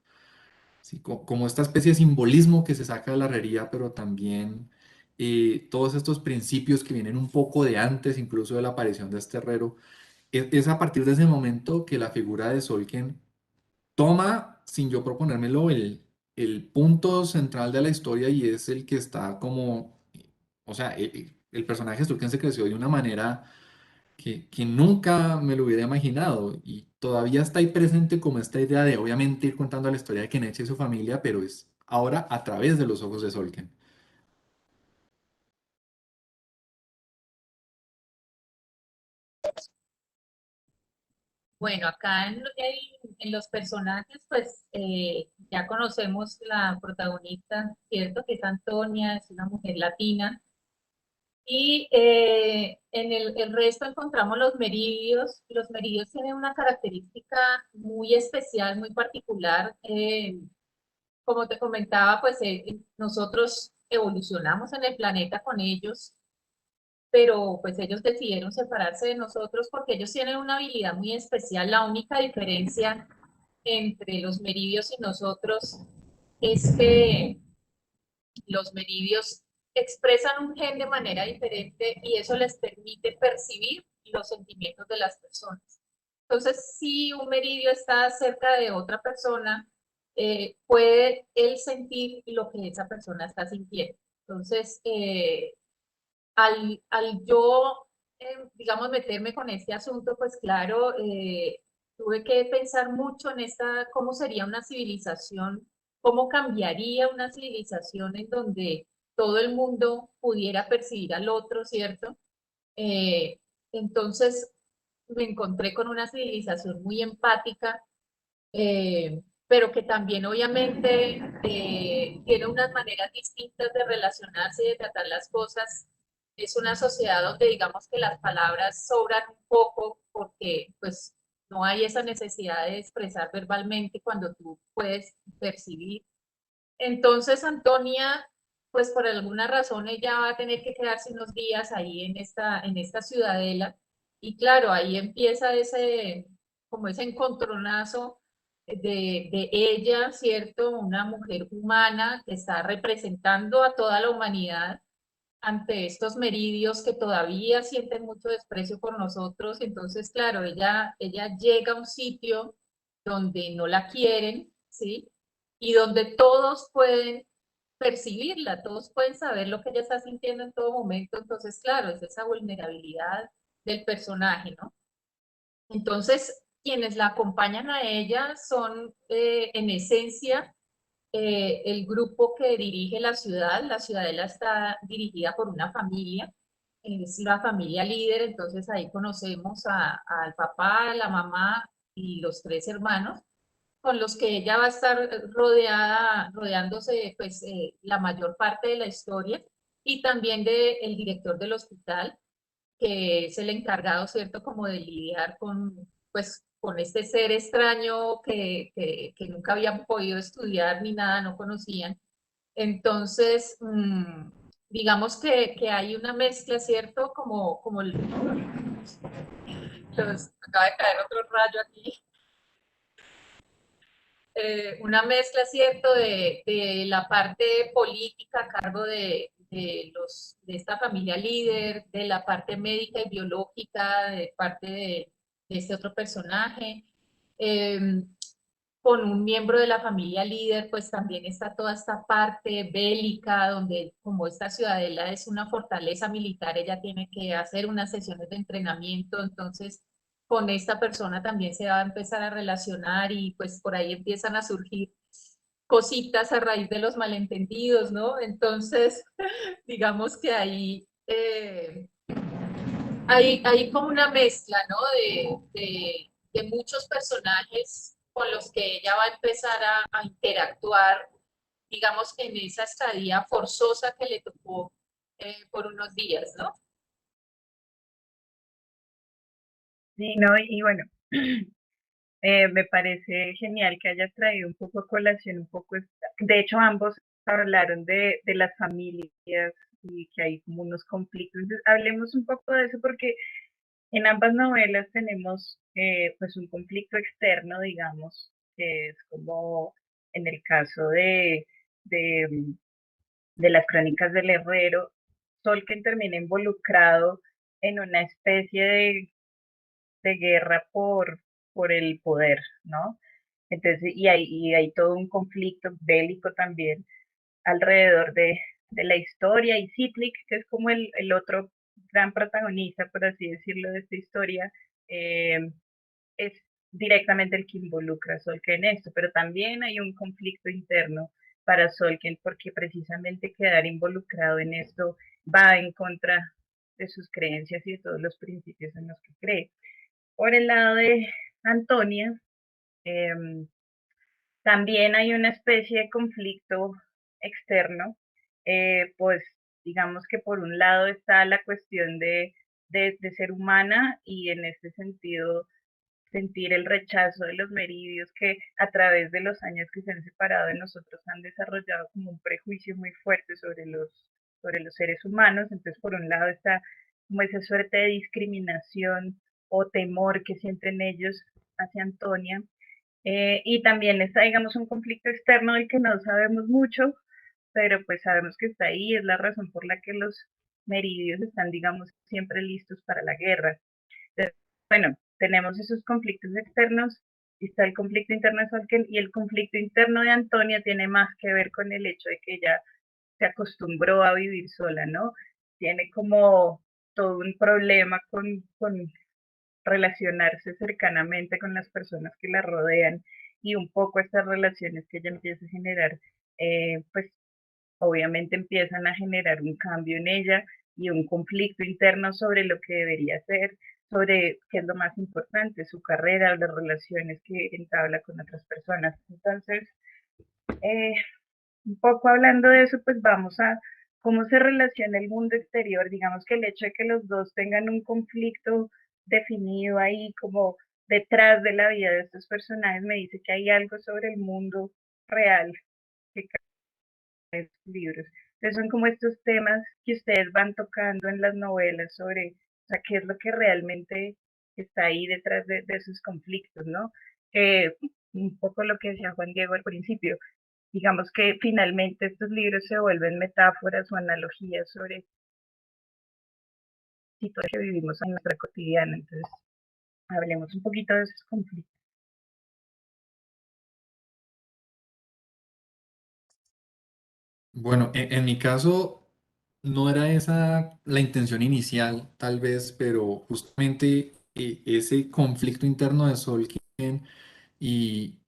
sí, como esta especie de simbolismo que se saca de la herrería, pero también todos estos principios que vienen un poco de antes, incluso de la aparición de este herrero. Es a partir de ese momento que la figura de Solken toma, sin yo proponérmelo, el punto central de la historia, y es el que está como, o sea, el personaje de Tolkien se creció de una manera que nunca me lo hubiera imaginado, y todavía está ahí presente como esta idea de obviamente ir contando la historia de Kenecha y su familia, pero es ahora a través de los ojos de Solken. Bueno, acá en los personajes, pues ya conocemos la protagonista, ¿cierto? Que es Antonia, es una mujer latina. Y en el resto encontramos los meridios. Los meridios tienen una característica muy especial, muy particular. Como te comentaba, pues nosotros evolucionamos en el planeta con ellos, pero pues ellos decidieron separarse de nosotros porque ellos tienen una habilidad muy especial. La única diferencia entre los meridios y nosotros es que los meridios expresan un gen de manera diferente y eso les permite percibir los sentimientos de las personas. Entonces, si un meridio está cerca de otra persona, puede él sentir lo que esa persona está sintiendo. Entonces, al yo, digamos, meterme con este asunto, pues claro, tuve que pensar mucho en cómo sería una civilización, cómo cambiaría una civilización en donde todo el mundo pudiera percibir al otro, ¿cierto? Eh, entonces me encontré con una civilización muy empática, pero que también obviamente tiene unas maneras distintas de relacionarse y de tratar las cosas. Es una sociedad donde digamos que las palabras sobran un poco porque pues no hay esa necesidad de expresar verbalmente cuando tú puedes percibir. Entonces Antonia, pues por alguna razón ella va a tener que quedarse unos días ahí en esta ciudadela, y claro, ahí empieza como ese encontronazo de ella, ¿cierto? Una mujer humana que está representando a toda la humanidad ante estos meridios que todavía sienten mucho desprecio por nosotros. Entonces, claro, ella llega a un sitio donde no la quieren, ¿sí? Y donde todos pueden percibirla, todos pueden saber lo que ella está sintiendo en todo momento, entonces, claro, es esa vulnerabilidad del personaje, ¿no? Entonces, quienes la acompañan a ella son, en esencia, el grupo que dirige la ciudadela está dirigida por una familia, es la familia líder, entonces ahí conocemos al papá, a la mamá y los tres hermanos, con los que ella va a estar rodeándose pues la mayor parte de la historia, y también del director del hospital, que es el encargado, ¿cierto?, como de lidiar con, pues, con este ser extraño que nunca habían podido estudiar ni nada, no conocían. Entonces, digamos que hay una mezcla, ¿cierto? Como acaba de caer otro rayo aquí. Una mezcla, ¿cierto?, de la parte política a cargo de esta familia líder, de la parte médica y biológica de parte de este otro personaje. Eh, con un miembro de la familia líder, pues también está toda esta parte bélica, donde como esta ciudadela es una fortaleza militar, ella tiene que hacer unas sesiones de entrenamiento, entonces con esta persona también se va a empezar a relacionar y pues por ahí empiezan a surgir cositas a raíz de los malentendidos, ¿no? Entonces, digamos que ahí hay como una mezcla, ¿no? De muchos personajes con los que ella va a empezar a interactuar, digamos que en esa estadía forzosa que le tocó por unos días, ¿no? Sí, no, y bueno, me parece genial que hayas traído un poco a colación, un poco, de hecho ambos hablaron de las familias y que hay como unos conflictos. Entonces, hablemos un poco de eso porque en ambas novelas tenemos pues un conflicto externo, digamos, que es como en el caso de, de las crónicas del herrero, Tolkien termina involucrado en una especie de guerra por el poder, ¿no? Entonces, y hay todo un conflicto bélico también alrededor de la historia, y Sitlik, que es como el otro gran protagonista, por así decirlo, de esta historia, eh, es directamente el que involucra a Solken en esto, pero también hay un conflicto interno para Solken porque precisamente quedar involucrado en esto va en contra de sus creencias y de todos los principios en los que cree. Por el lado de Antonia, eh, también hay una especie de conflicto externo, pues digamos que por un lado está la cuestión de ser humana y en este sentido sentir el rechazo de los meridios que a través de los años que se han separado de nosotros han desarrollado como un prejuicio muy fuerte sobre los seres humanos. Entonces, por un lado está como esa suerte de discriminación o temor que sienten ellos hacia Antonia. Y también está, digamos, un conflicto externo del que no sabemos mucho, pero pues sabemos que está ahí, es la razón por la que los meridios están, digamos, siempre listos para la guerra. Entonces, bueno, tenemos esos conflictos externos, y está el conflicto interno de Solken, y el conflicto interno de Antonia tiene más que ver con el hecho de que ella se acostumbró a vivir sola, ¿no? Tiene como todo un problema con relacionarse cercanamente con las personas que la rodean, y un poco estas relaciones que ella empieza a generar, pues obviamente empiezan a generar un cambio en ella y un conflicto interno sobre lo que debería ser, sobre qué es lo más importante, su carrera o las relaciones que entabla con otras personas. Entonces, eh, un poco hablando de eso, pues vamos a cómo se relaciona el mundo exterior. Digamos que el hecho de que los dos tengan un conflicto definido ahí como detrás de la vida de estos personajes me dice que hay algo sobre el mundo real que cae en estos libros. Entonces son como estos temas que ustedes van tocando en las novelas sobre, o sea, qué es lo que realmente está ahí detrás de esos conflictos, ¿no? Un poco lo que decía Juan Diego al principio, digamos que finalmente estos libros se vuelven metáforas o analogías sobre situaciones que vivimos en nuestra cotidiana. Entonces, hablemos un poquito de esos conflictos. Bueno, en mi caso no era esa la intención inicial, tal vez, pero justamente ese conflicto interno de Solken y,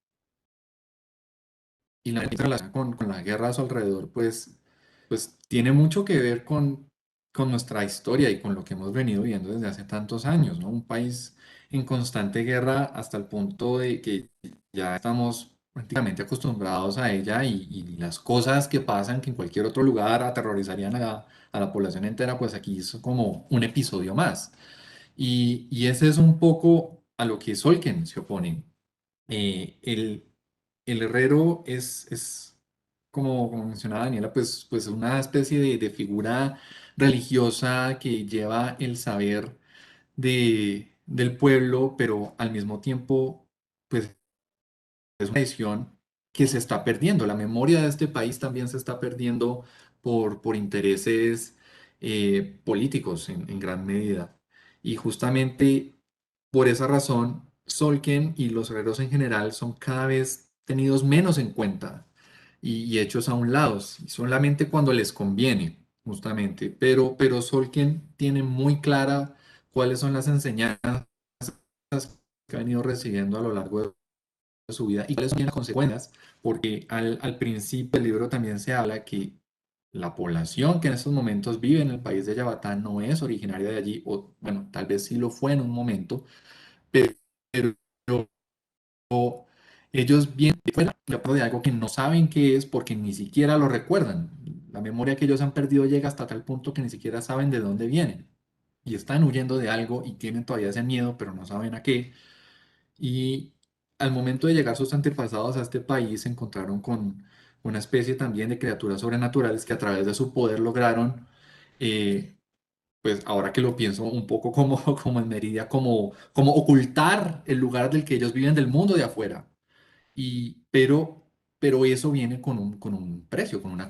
y la relación con la guerra a su alrededor, pues tiene mucho que ver con nuestra historia y con lo que hemos venido viendo desde hace tantos años, ¿no? Un país en constante guerra hasta el punto de que ya estamos prácticamente acostumbrados a ella y las cosas que pasan que en cualquier otro lugar aterrorizarían a la población entera, pues aquí es como un episodio más. Y ese es un poco a lo que Solken se opone. El herrero es como mencionaba Daniela, pues una especie de figura religiosa que lleva el saber del pueblo, pero al mismo tiempo, pues es una tradición que se está perdiendo. La memoria de este país también se está perdiendo por intereses políticos en gran medida. Y justamente por esa razón, Solken y los herreros en general son cada vez tenidos menos en cuenta y hechos a un lado, y solamente cuando les conviene, justamente. Pero Solken tiene muy clara cuáles son las enseñanzas que ha venido recibiendo a lo largo de su vida y cuáles son las consecuencias, porque al principio del libro también se habla que la población que en estos momentos vive en el país de Yabatá no es originaria de allí, o bueno, tal vez sí lo fue en un momento, pero, pero ellos vienen de fuera de algo que no saben qué es porque ni siquiera lo recuerdan. La memoria que ellos han perdido llega hasta tal punto que ni siquiera saben de dónde vienen. Y están huyendo de algo y tienen todavía ese miedo, pero no saben a qué. Y al momento de llegar sus antepasados a este país, se encontraron con una especie también de criaturas sobrenaturales que a través de su poder lograron, eh, pues ahora que lo pienso un poco como, como en Mérida, como ocultar el lugar del que ellos viven del mundo de afuera. Y, pero eso viene con un precio, con una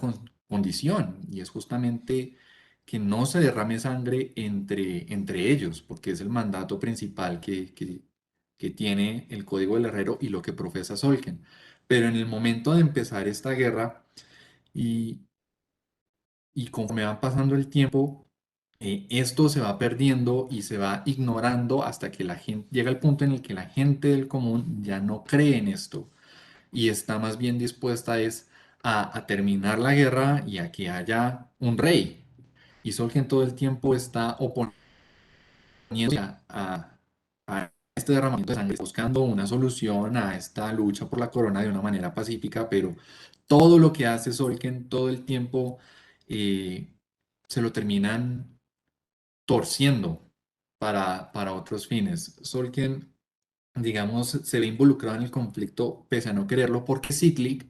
condición, y es justamente que no se derrame sangre entre ellos, porque es el mandato principal que tiene el Código del Herrero y lo que profesa Solken. Pero en el momento de empezar esta guerra y, y conforme va pasando el tiempo, esto se va perdiendo y se va ignorando hasta que la gente llega al punto en el que la gente del común ya no cree en esto y está más bien dispuesta es a terminar la guerra y a que haya un rey. Y Solgen todo el tiempo está oponiéndose a este derramamiento de sangre, buscando una solución a esta lucha por la corona de una manera pacífica, pero todo lo que hace Solgen todo el tiempo eh, se lo terminan torciendo para otros fines. Solken, digamos, se ve involucrado en el conflicto pese a no quererlo porque Ciclic,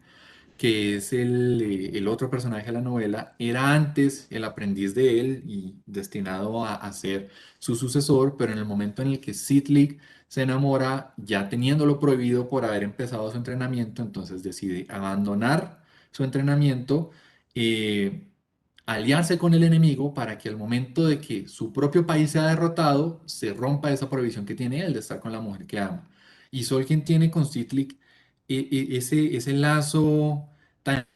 que es el otro personaje de la novela, era antes el aprendiz de él y destinado a ser su sucesor, pero en el momento en el que Ciclic se enamora, ya teniéndolo prohibido por haber empezado su entrenamiento, entonces decide abandonar su entrenamiento, eh, aliarse con el enemigo para que al momento de que su propio país sea derrotado, se rompa esa prohibición que tiene él de estar con la mujer que ama. Y Solken tiene con Ciclic ese lazo tan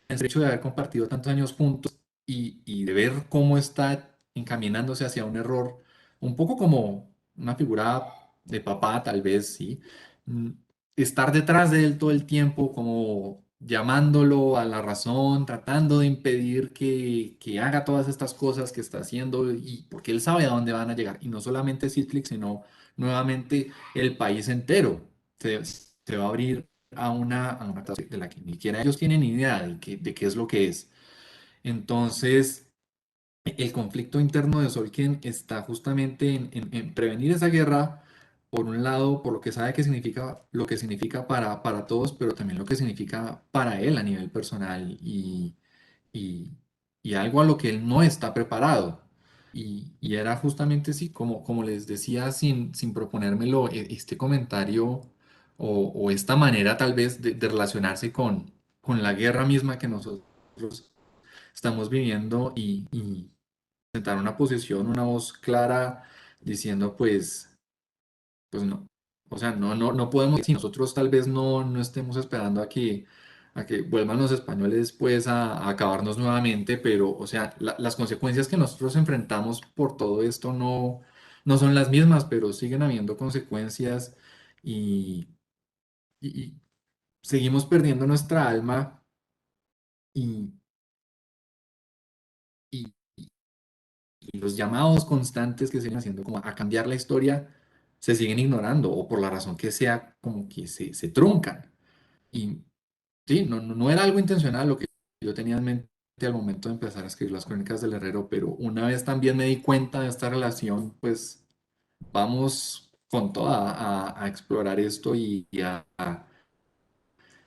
estrecho de haber compartido tantos años juntos y de ver cómo está encaminándose hacia un error, un poco como una figura de papá, tal vez, sí. Mm, Estar detrás de él todo el tiempo, como llamándolo a la razón, tratando de impedir que haga todas estas cosas que está haciendo, y porque él sabe a dónde van a llegar. Y no solamente Citrix, sino nuevamente el país entero se va a abrir a una clase de la que ni siquiera ellos tienen ni idea de qué es lo que es. Entonces, el conflicto interno de Solken está justamente en prevenir esa guerra, por un lado, por lo que sabe que significa, lo que significa para todos, pero también lo que significa para él a nivel personal y, y algo a lo que él no está preparado. Y era justamente así, como les decía, sin proponérmelo, este comentario o esta manera tal vez de relacionarse con la guerra misma que nosotros estamos viviendo y sentar una posición, una voz clara diciendo pues no, o sea, no podemos, si nosotros tal vez no estemos esperando a que vuelvan los españoles pues a acabarnos nuevamente, pero o sea, las consecuencias que nosotros enfrentamos por todo esto no son las mismas, pero siguen habiendo consecuencias y, y seguimos perdiendo nuestra alma y, y- y los llamados constantes que se siguen haciendo como a cambiar la historia se siguen ignorando o por la razón que sea como que se truncan. Y sí, no era algo intencional lo que yo tenía en mente al momento de empezar a escribir las crónicas del Herrero, pero una vez también me di cuenta de esta relación, pues vamos con toda a explorar esto y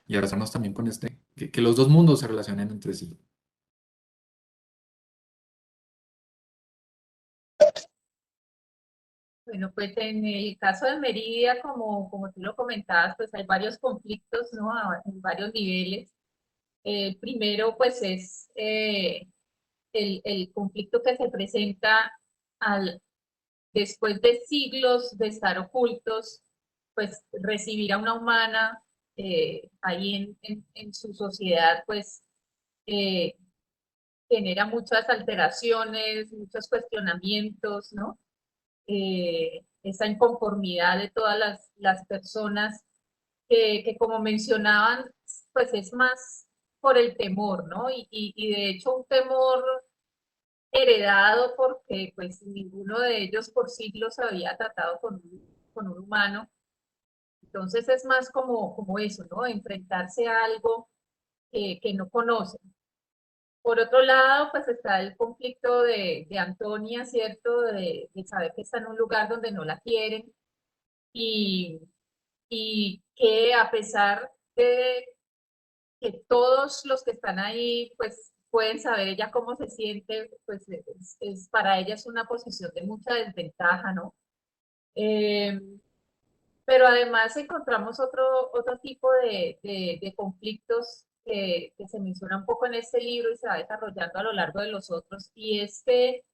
abrazarnos también con que los dos mundos se relacionen entre sí. Bueno, pues en el caso de Mérida, como tú lo comentabas, pues hay varios conflictos, ¿no? En varios niveles. Primero, pues es el conflicto que se presenta al, después de siglos de estar ocultos, pues recibir a una humana ahí en su sociedad, pues eh, genera muchas alteraciones, muchos cuestionamientos, ¿no? Esa inconformidad de todas las personas que, como mencionaban, pues es más por el temor, ¿no? Y de hecho un temor heredado porque pues ninguno de ellos por siglos había tratado con un humano. Entonces es más como eso, ¿no? Enfrentarse a algo que no conocen. Por otro lado, pues está el conflicto de Antonia, ¿cierto? De saber que está en un lugar donde no la quieren y, y que a pesar de que todos los que están ahí, pues pueden saber ella cómo se siente, pues para ella es una posición de mucha desventaja, ¿no? Eh, pero además encontramos otro tipo de conflictos que se menciona un poco en este libro y se va desarrollando a lo largo de los otros, y es que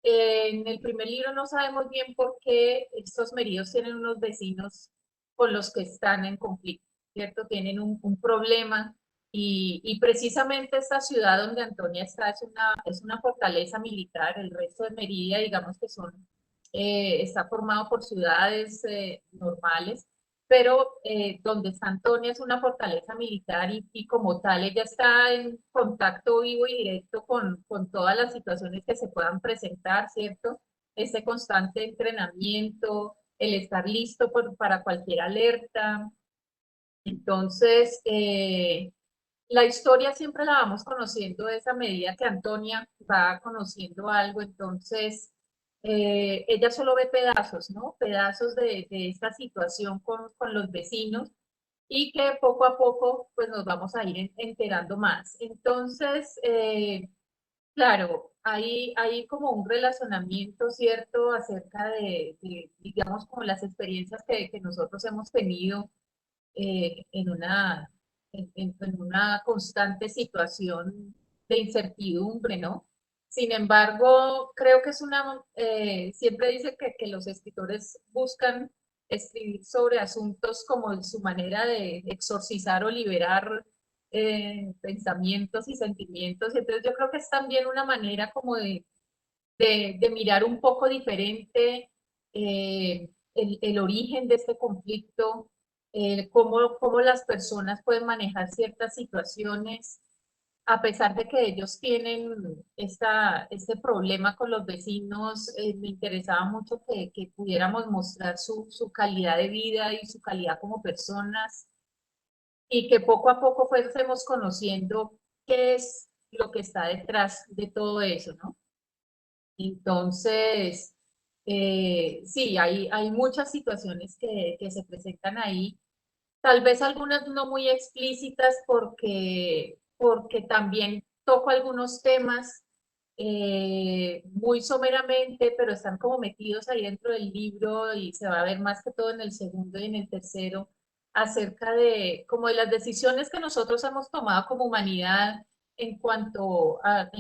en el primer libro no sabemos bien por qué estos meridos tienen unos vecinos con los que están en conflicto, ¿cierto? Tienen un problema y precisamente esta ciudad donde Antonia está es una fortaleza militar. El resto de Merida, digamos que está formado por ciudades normales, pero donde está Antonia es una fortaleza militar y como tal ella está en contacto vivo y directo con todas las situaciones que se puedan presentar, ¿cierto? Ese constante entrenamiento, el estar listo para cualquier alerta. Entonces, la historia siempre la vamos conociendo de esa medida que Antonia va conociendo algo, entonces ella solo ve pedazos, ¿no? Pedazos de esta situación con los vecinos y que poco a poco pues nos vamos a ir enterando más. Entonces, claro, hay como un relacionamiento, ¿cierto?, acerca digamos, como las experiencias que nosotros hemos tenido en en una constante situación de incertidumbre, ¿no? Sin embargo, creo que siempre dice que los escritores buscan escribir sobre asuntos como su manera de exorcizar o liberar pensamientos y sentimientos. Y entonces yo creo que es también una manera como de mirar un poco diferente el origen de este conflicto, cómo las personas pueden manejar ciertas situaciones, a pesar de que ellos tienen este problema con los vecinos. Me interesaba mucho que pudiéramos mostrar su calidad de vida y su calidad como personas, y que poco a poco fuésemos conociendo qué es lo que está detrás de todo eso, ¿no? Entonces, sí, hay muchas situaciones que se presentan ahí, tal vez algunas no muy explícitas porque también toco algunos temas muy someramente, pero están como metidos ahí dentro del libro y se va a ver más que todo en el segundo y en el tercero, acerca de como de las decisiones que nosotros hemos tomado como humanidad en cuanto a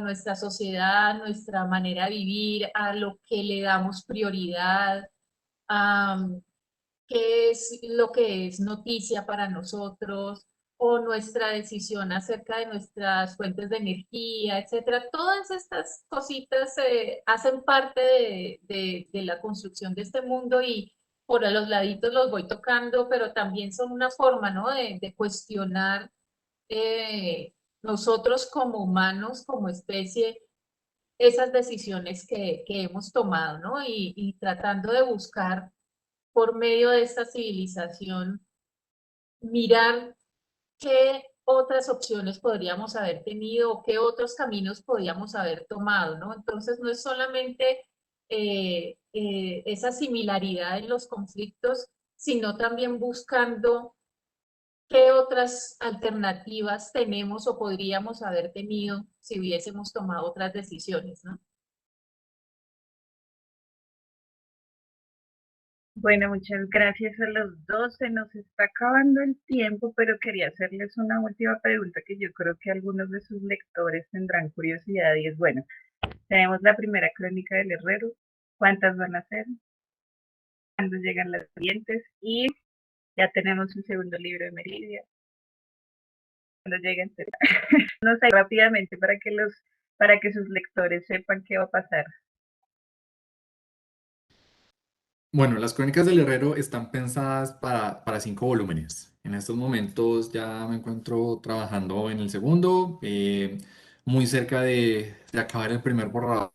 nuestra sociedad, nuestra manera de vivir, a lo que le damos prioridad, a qué es lo que es noticia para nosotros o nuestra decisión acerca de nuestras fuentes de energía, etcétera. Todas estas cositas hacen parte de la construcción de este mundo y por los laditos los voy tocando, pero también son una forma, ¿no? de cuestionar nosotros como humanos, como especie, esas decisiones que hemos tomado, ¿no? Y tratando de buscar por medio de esta civilización, mirar qué otras opciones podríamos haber tenido o qué otros caminos podríamos haber tomado, ¿no? Entonces no es solamente esa similaridad en los conflictos, sino también buscando qué otras alternativas tenemos o podríamos haber tenido si hubiésemos tomado otras decisiones, ¿no? Bueno, muchas gracias a los dos. Se nos está acabando el tiempo, pero quería hacerles una última pregunta que yo creo que algunos de sus lectores tendrán curiosidad y es, bueno, tenemos la primera crónica del Herrero, ¿cuántas van a ser? ¿Cuándo llegan las siguientes? Y ya tenemos el segundo libro de Meridia, ¿cuándo llegan? No sé, rápidamente para que sus lectores sepan qué va a pasar. Bueno, las Crónicas del Herrero están pensadas para 5 volúmenes. En estos momentos ya me encuentro trabajando en el segundo, muy cerca de acabar el primer borrador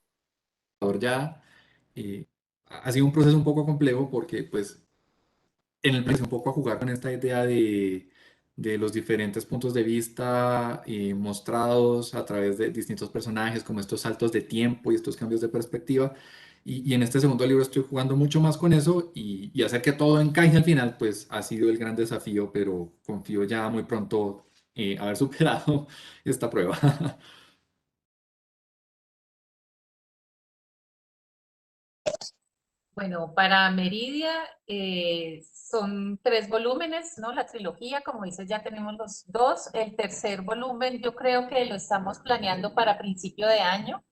ya. Ha sido un proceso un poco complejo porque pues en el principio un poco a jugar con esta idea de los diferentes puntos de vista mostrados a través de distintos personajes, como estos saltos de tiempo y estos cambios de perspectiva. Y en este segundo libro estoy jugando mucho más con eso y hacer que todo encaje al final, pues ha sido el gran desafío, pero confío ya muy pronto haber superado esta prueba. Bueno, para Meridia son 3 volúmenes, ¿no? La trilogía, como dices, ya tenemos los dos. El tercer volumen yo creo que lo estamos planeando para principio de año.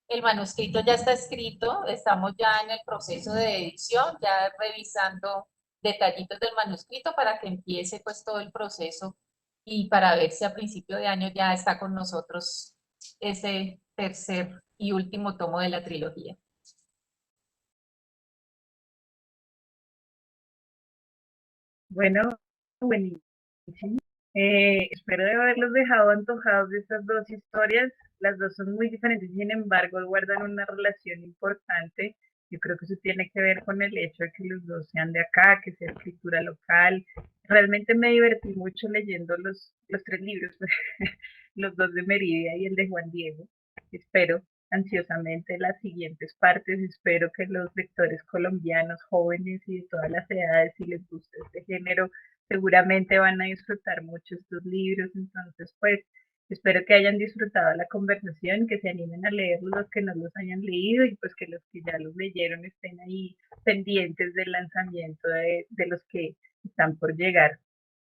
El manuscrito ya está escrito, estamos ya en el proceso de edición, ya revisando detallitos del manuscrito para que empiece pues todo el proceso y para ver si a principio de año ya está con nosotros ese tercer y último tomo de la trilogía. Bueno, buenísimo. Espero de haberlos dejado antojados de estas dos historias. Las dos son muy diferentes, sin embargo, guardan una relación importante. Yo creo que eso tiene que ver con el hecho de que los dos sean de acá, que sea escritura local. Realmente me divertí mucho leyendo los 3 libros, los dos de Meridia y el de Juan Diego. Espero ansiosamente las siguientes partes. Espero que los lectores colombianos, jóvenes y de todas las edades, si les gusta este género, seguramente van a disfrutar mucho estos libros. Entonces, pues, espero que hayan disfrutado la conversación, que se animen a leerlos los que no los hayan leído y pues que los que ya los leyeron estén ahí pendientes del lanzamiento de los que están por llegar.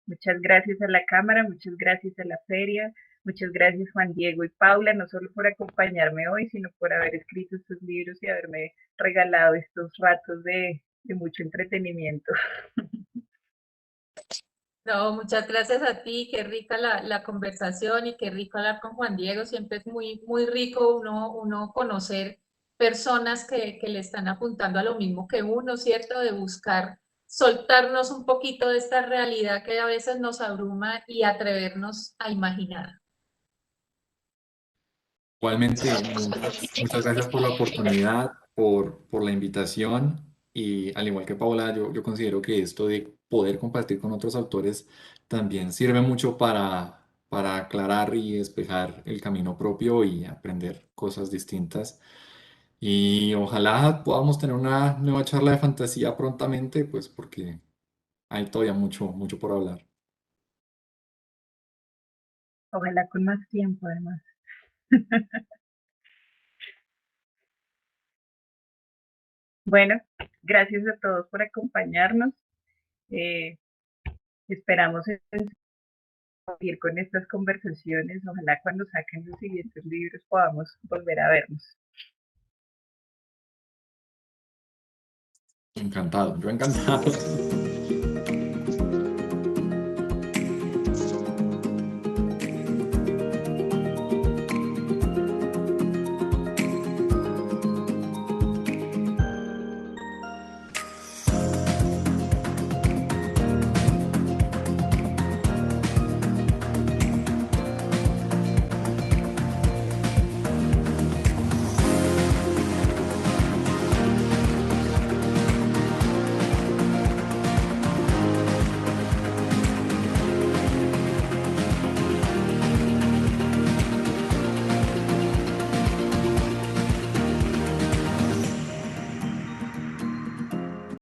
Muchas gracias a la Cámara, muchas gracias a la Feria, muchas gracias Juan Diego y Paula, no solo por acompañarme hoy, sino por haber escrito estos libros y haberme regalado estos ratos de mucho entretenimiento. No, muchas gracias a ti, qué rica la conversación y qué rico hablar con Juan Diego. Siempre es muy rico uno conocer personas que le están apuntando a lo mismo que uno, ¿cierto? De buscar soltarnos un poquito de esta realidad que a veces nos abruma y atrevernos a imaginar. Igualmente, muchas gracias por la oportunidad, por la invitación y al igual que Paola, yo considero que esto de poder compartir con otros autores también sirve mucho para aclarar y despejar el camino propio y aprender cosas distintas. Y ojalá podamos tener una nueva charla de fantasía prontamente, pues porque hay todavía mucho por hablar. Ojalá con más tiempo además. Bueno, gracias a todos por acompañarnos. Eh, esperamos seguir con estas conversaciones. Ojalá cuando saquen los siguientes libros podamos volver a vernos. Encantado, yo encantado.